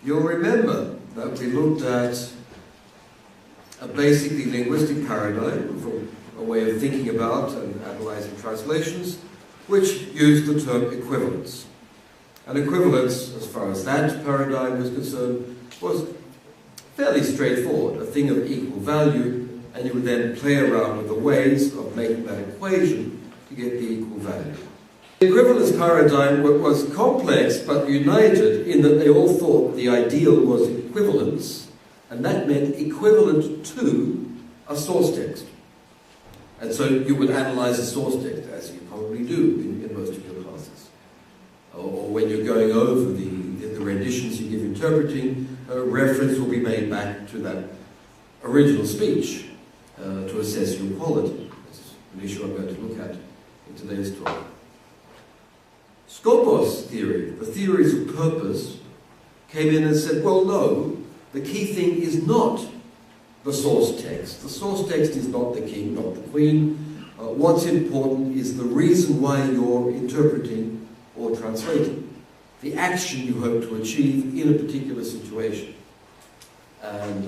You'll remember that we looked at a basically linguistic paradigm, from a way of thinking about and analyzing translations, which used the term equivalence. And equivalence, as far as that paradigm was concerned, was fairly straightforward, a thing of equal value, and you would then play around with the ways of making that equation to get the equal value. The equivalence paradigm was complex but united in that they all thought the ideal was equivalence, and that meant equivalent to a source text. And so you would analyze a source text, as you probably do in most of your classes. Or when you're going over the renditions you give interpreting, a reference will be made back to that original speech to assess your quality. That's an issue I'm going to look at in today's talk. Skopos theory, the theories of purpose, came in and said, well, no, the key thing is not the source text. The source text is not the king, not the queen. What's important is the reason why you're interpreting or translating, the action you hope to achieve in a particular situation. And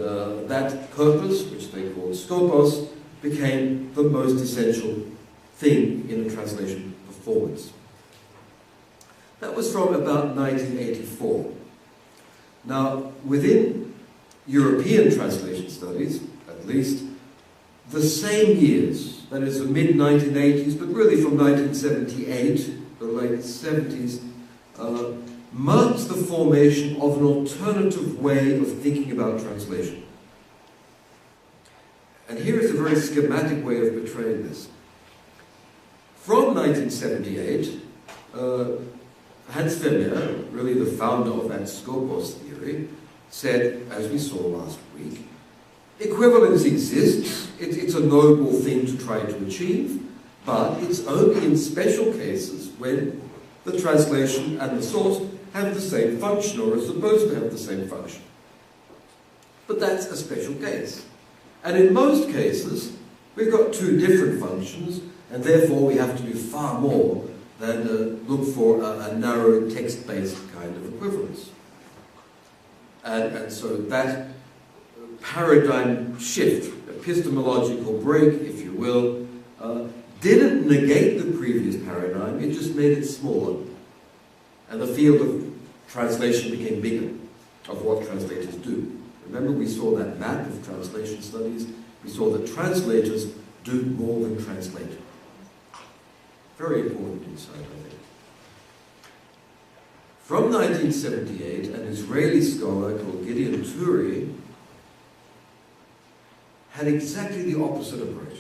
that purpose, which they called skopos, became the most essential thing in a translation performance. That was from about 1984. Now, within European translation studies, at least, the same years, that is the mid-1980s, but really from 1978, the late 70s, marks the formation of an alternative way of thinking about translation. And here is a very schematic way of portraying this. From 1978, Hans Vermeer, really the founder of that Skopos theory, said, as we saw last week, equivalence exists, it's a noble thing to try to achieve, but it's only in special cases when the translation and the source have the same function, or are supposed to have the same function. But that's a special case. And in most cases, we've got two different functions, and therefore we have to do far more than look for a narrow text-based kind of equivalence. And so that paradigm shift, epistemological break, if you will, didn't negate the previous paradigm, it just made it smaller. And the field of translation became bigger, of what translators do. Remember, we saw that map of translation studies. We saw that translators do more than translate. Very important insight, I think. From 1978, an Israeli scholar called Gideon Turi had exactly the opposite approach.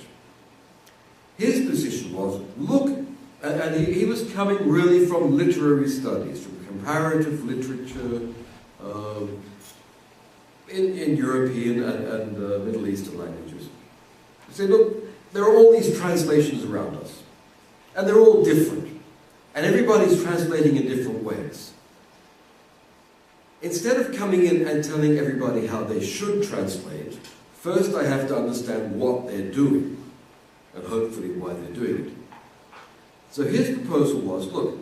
His position was, look, and he was coming really from literary studies, from comparative literature in European and Middle Eastern languages. He said, look, there are all these translations around us, and they're all different, and everybody's translating in different ways. Instead of coming in and telling everybody how they should translate, first I have to understand what they're doing, and hopefully why they're doing it. So his proposal was, look,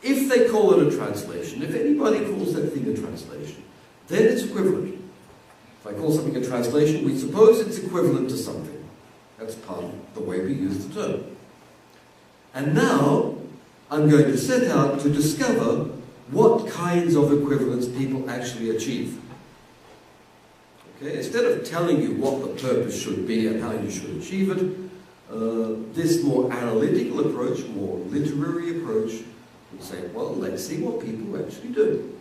if they call it a translation, if anybody calls that thing a translation, then it's equivalent. If I call something a translation, we suppose it's equivalent to something. That's part of the way we use the term. And now, I'm going to set out to discover what kinds of equivalence people actually achieve. Okay? Instead of telling you what the purpose should be and how you should achieve it, this more analytical approach, more literary approach, would say, well, let's see what people actually do.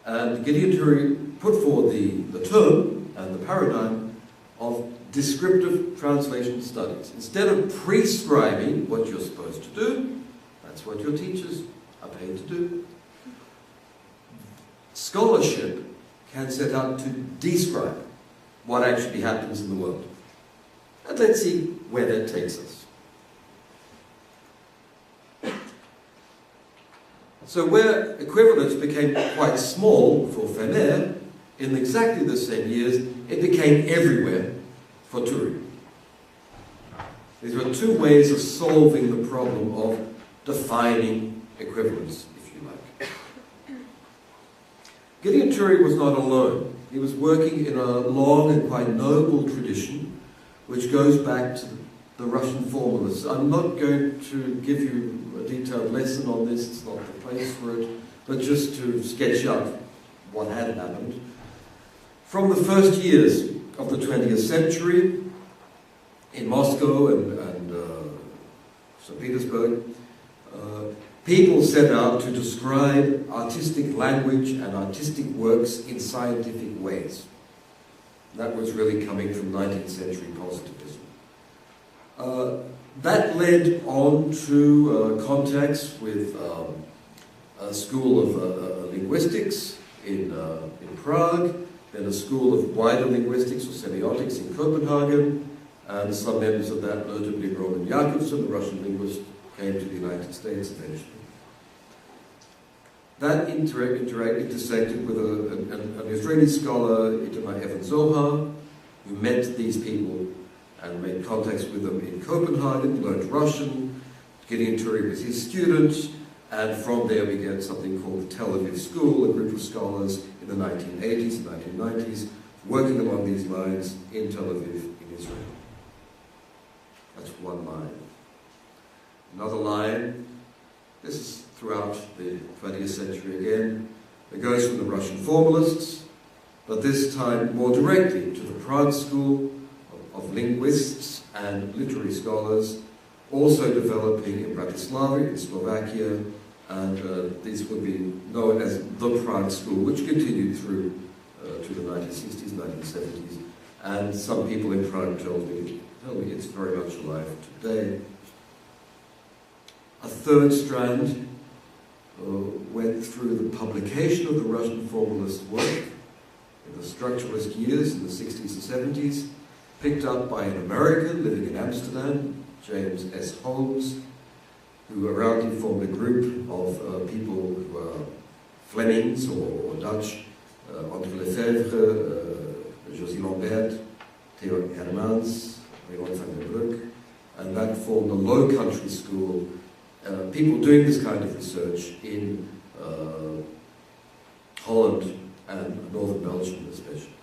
And Gideon Turi put forward the term and the paradigm of descriptive translation studies. Instead of prescribing what you're supposed to do, that's what your teachers are paid to do, scholarship can set out to describe what actually happens in the world. And let's see where that takes us. So where equivalence became quite small for Vermeer, in exactly the same years, it became everywhere for Turi. These were two ways of solving the problem of defining equivalence, if you like. Gideon Turi was not alone. He was working in a long and quite noble tradition which goes back to the Russian formalists. I'm not going to give you a detailed lesson on this, it's not the place for it, but just to sketch up what had happened. From the first years of the 20th century, in Moscow and St. Petersburg, people set out to describe artistic language and artistic works in scientific ways. That was really coming from 19th century positivism. That led on to contacts with a school of linguistics in Prague, then a school of wider linguistics or semiotics in Copenhagen, and some members of that, notably Roman Jakobson, the Russian linguist, came to the United States eventually. That intersected with an Israeli scholar, Itamar Evan Zohar, who met these people and made contacts with them in Copenhagen, learned Russian. Gideon Turi was his student, and from there we get something called the Tel Aviv School, a group of scholars in the 1980s and 1990s, working along these lines in Tel Aviv, in Israel. That's one line. Another line, this is throughout the 20th century again, it goes from the Russian formalists, but this time more directly to the Prague School of linguists and literary scholars, also developing in Bratislava, in Slovakia, and these would be known as the Prague School, which continued through to the 1960s, 1970s, and some people in Prague tell me it's very much alive today. A third strand went through the publication of the Russian formalist work in the structuralist years in the 60s and 70s, picked up by an American living in Amsterdam, James S. Holmes, who around him formed a group of people who were Flemings or Dutch, André Lefebvre, Josie Lambert, Theo Hermans, Raymond van der Broek, and that formed a Low Country school. People doing this kind of research in Holland and northern Belgium especially.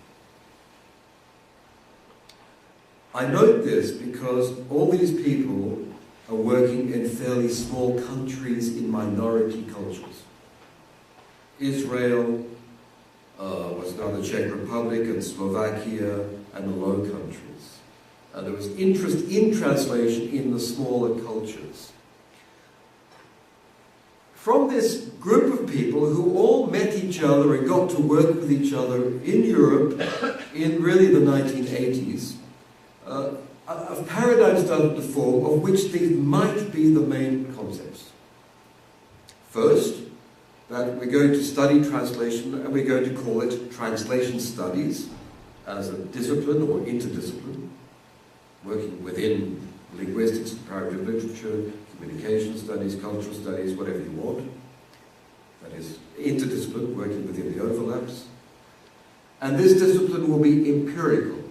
I note this because all these people are working in fairly small countries in minority cultures. Israel was now the Czech Republic and Slovakia and the Low Countries. There was interest in translation in the smaller cultures. From this group of people who all met each other and got to work with each other in Europe in really the 1980s, a paradigm started to form of which these might be the main concepts. First, that we're going to study translation and we're going to call it translation studies as a discipline or interdiscipline, working within linguistics, comparative literature, communication studies, cultural studies, whatever you want. That is interdiscipline, working within the overlaps. And this discipline will be empirical.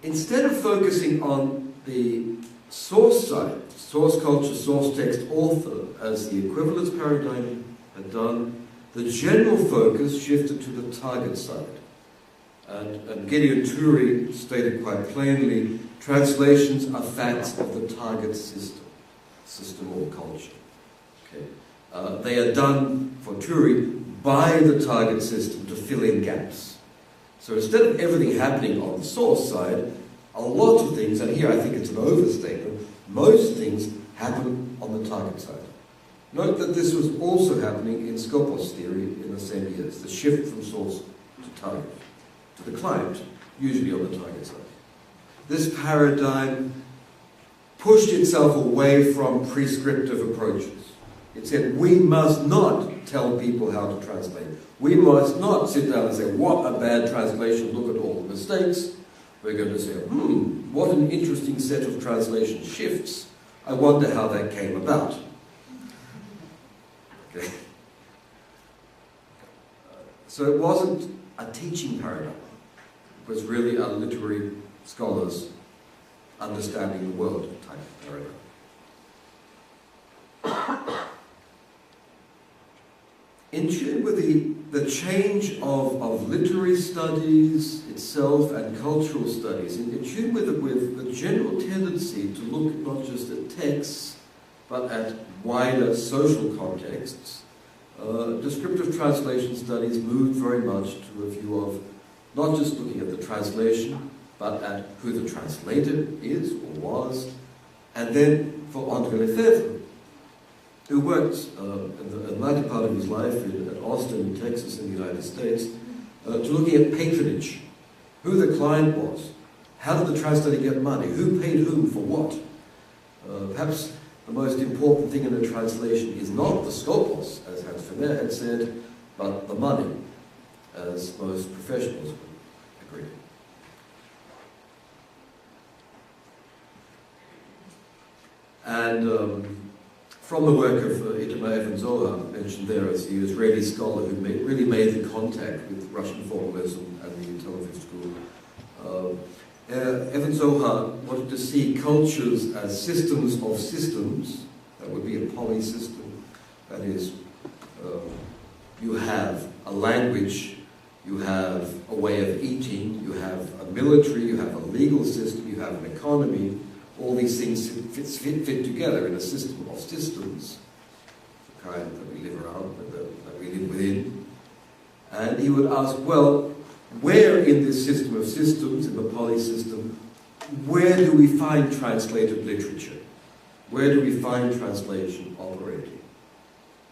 Instead of focusing on the source side, source culture, source text, author, as the equivalence paradigm had done, the general focus shifted to the target side. And Gideon Turi stated quite plainly, translations are facts of the target system or culture. Okay. They are done, for Turi, by the target system to fill in gaps. So instead of everything happening on the source side, a lot of things, and here I think it's an overstatement, most things happen on the target side. Note that this was also happening in Skopos theory in the same years, the shift from source to target, to the client, usually on the target side. This paradigm pushed itself away from prescriptive approaches. It said, we must not tell people how to translate. We must not sit down and say, what a bad translation, look at all the mistakes. We're going to say, what an interesting set of translation shifts. I wonder how that came about. Okay. So it wasn't a teaching paradigm. It was really a literary scholars understanding the world type of paradigm. in tune with the change of literary studies itself and cultural studies, in tune with the general tendency to look not just at texts, but at wider social contexts. Descriptive translation studies moved very much to a view of not just looking at the translation, but at who the translator is or was, and then for André Lefebvre, who worked in the latter part of his life at Austin, Texas, in the United States, to looking at patronage, who the client was, how did the translator get money, who paid whom for what. Perhaps the most important thing in a translation is not the scopus, as Hans Vermeer had said, but the money, as most professionals would agree. And from the work of Itamar Evans-Zohar, mentioned there as the Israeli scholar who really made the contact with Russian formalism and the Tel Aviv school, Evans-Zohar wanted to see cultures as systems of systems. That would be a polysystem. That is, you have a language, you have a way of eating, you have a military, you have a legal system, you have an economy. All these things fit together in a system of systems, the kind that we live around, that we live within. And he would ask, well, where in this system of systems, in the polysystem, where do we find translated literature? Where do we find translation operating?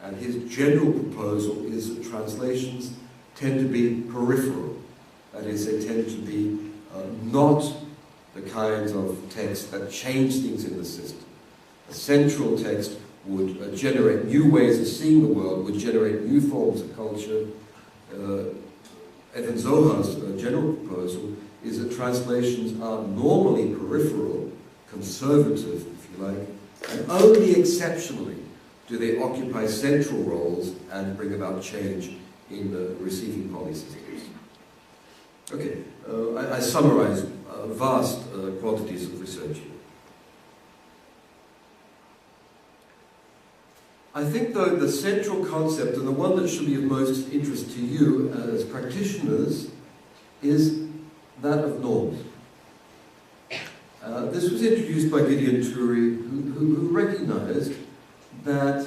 And his general proposal is that translations tend to be peripheral. That is, they tend to be not the kinds of texts that change things in the system. A central text would generate new ways of seeing the world, would generate new forms of culture. Evans-Zohar's general proposal is that translations are normally peripheral, conservative, if you like, and only exceptionally do they occupy central roles and bring about change in the receiving polysystems. Okay, I summarize vast quantities of research here. I think, though, the central concept, and the one that should be of most interest to you as practitioners, is that of norms. This was introduced by Gideon Turi, who recognized that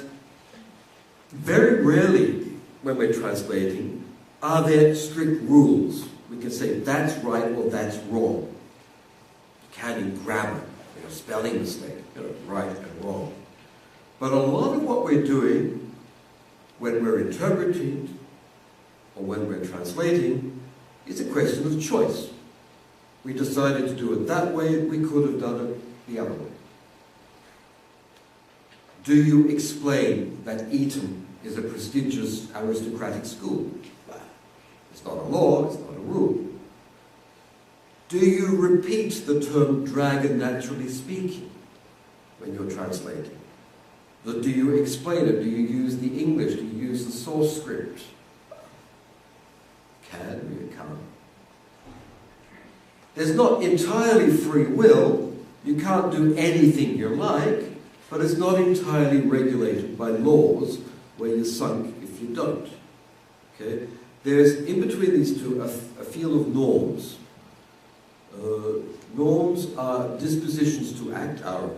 very rarely, when we're translating, are there strict rules. We can say that's right or that's wrong. You can in grammar, spelling mistake, right and wrong. But a lot of what we're doing when we're interpreting or when we're translating is a question of choice. We decided to do it that way, we could have done it the other way. Do you explain that Eton is a prestigious aristocratic school? Well, it's not a law, it's not a rule. Do you repeat the term dragon naturally speaking when you're translating? Do you explain it? Do you use the English? Do you use the source script? Can you can't? There's not entirely free will. You can't do anything you like, but it's not entirely regulated by laws where you're sunk if you don't. Okay? There's, in between these two, a field of norms. Norms are dispositions to act, our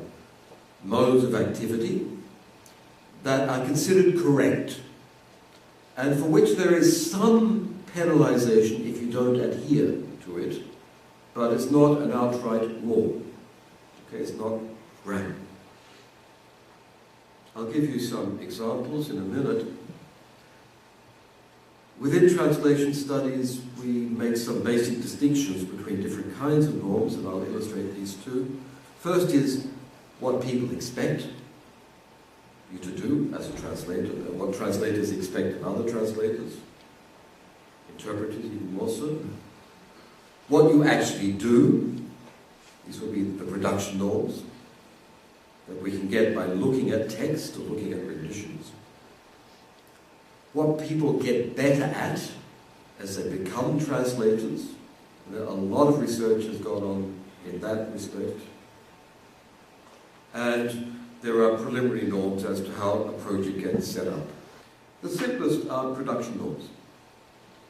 modes of activity, that are considered correct, and for which there is some penalization if you don't adhere to it, but it's not an outright law. Okay, it's not grammar. I'll give you some examples in a minute. Within translation studies, we make some basic distinctions between different kinds of norms, and I'll illustrate these two. First is what people expect you to do as a translator, what translators expect in other translators, interpreters even more so. What you actually do, these will be the production norms that we can get by looking at text or looking at renditions. What people get better at as they become translators. There are a lot of research has gone on in that respect. And there are preliminary norms as to how a project gets set up. The simplest are production norms.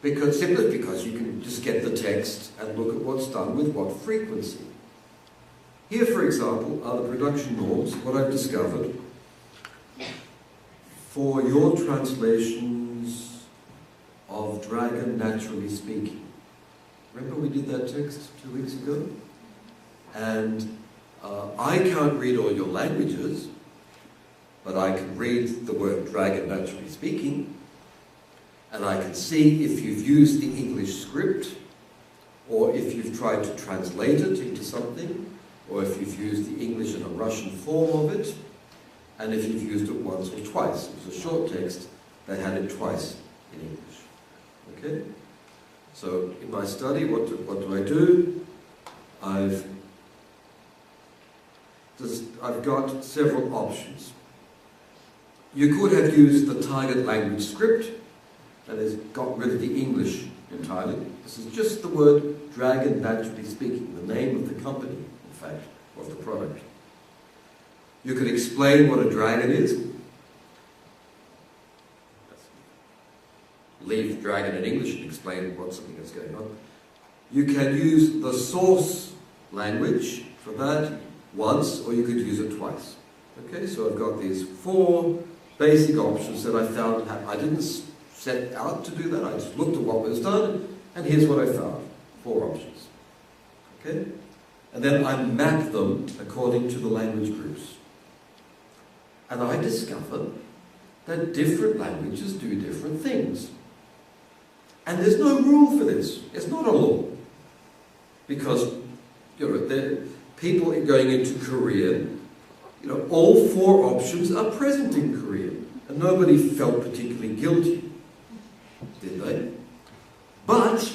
Simplest because you can just get the text and look at what's done with what frequency. Here, for example, are the production norms, what I've discovered for your translations of Dragon Naturally Speaking. Remember we did that text 2 weeks ago? And I can't read all your languages, but I can read the word Dragon Naturally Speaking, and I can see if you've used the English script, or if you've tried to translate it into something, or if you've used the English and a Russian form of it, and if you've used it once or twice. It was a short text, they had it twice in English. Okay? So in my study, what do I do? I've got several options. You could have used the target language script, that is, got rid of the English entirely. This is just the word Dragon Naturally Speaking, the name of the company, in fact, of the product. You could explain what a dragon is. Leave dragon in English and explain what something is going on. You can use the source language for that once, or you could use it twice. Okay, so I've got these 4 basic options that I found. I didn't set out to do that, I just looked at what was done, and here's what I found. 4 options. Okay? And then I map them according to the language groups. And I discovered that different languages do different things. And there's no rule for this. It's not a law. Because, people going into Korean, all 4 options are present in Korean. And nobody felt particularly guilty, did they? But,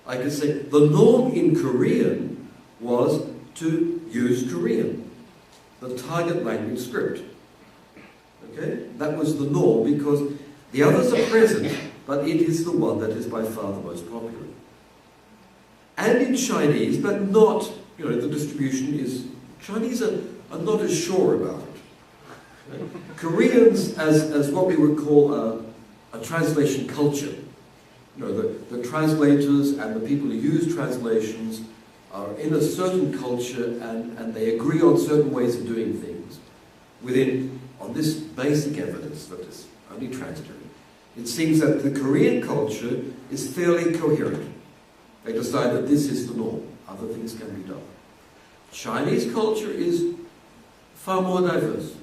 I can say, the norm in Korean was to use Korean, the target language script. Okay? That was the norm because the others are present, but it is the one that is by far the most popular. And in Chinese, but not, the distribution is, Chinese are not as sure about it. Okay? Koreans, as what we would call a translation culture, the translators and the people who use translations are in a certain culture and they agree on certain ways of doing things on this basic evidence that is only transitory. It seems that the Korean culture is fairly coherent. They decide that this is the norm. Other things can be done. Chinese culture is far more diverse.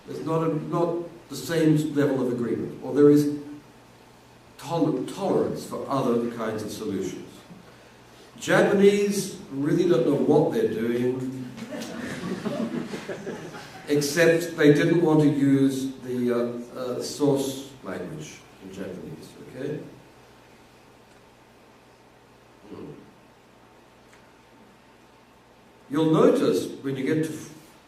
There's not the same level of agreement, or there is tolerance for other kinds of solutions. Japanese really don't know what they're doing, except they didn't want to use the source language in Japanese, okay? You'll notice when you get to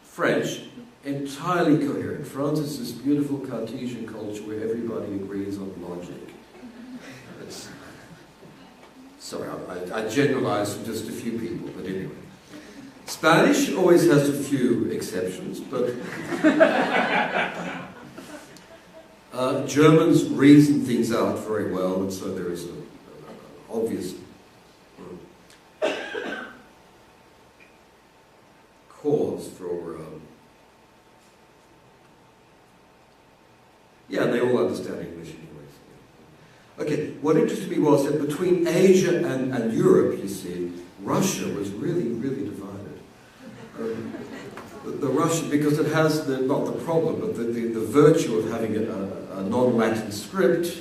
French, entirely coherent. France is this beautiful Cartesian culture where everybody agrees on logic. Sorry, I generalize from just a few people, but anyway. Spanish always has a few exceptions, but Germans reason things out very well, and so there is an obvious cause for... yeah, they all understand English anyways. Okay, what interested me was that between Asia and Europe, you see, Russia was really, really divided. The Russian, because it has not the problem, but the virtue of having a non-Latin script,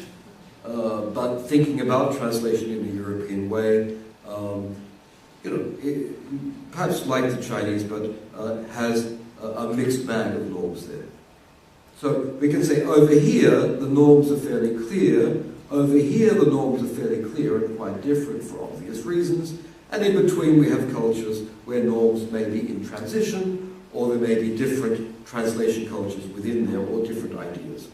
but thinking about translation in a European way, perhaps like the Chinese, but has a mixed bag of norms there. So we can say over here the norms are fairly clear, over here the norms are fairly clear and quite different for obvious reasons, and in between we have cultures where norms may be in transition, or there may be different translation cultures within there, or different ideas.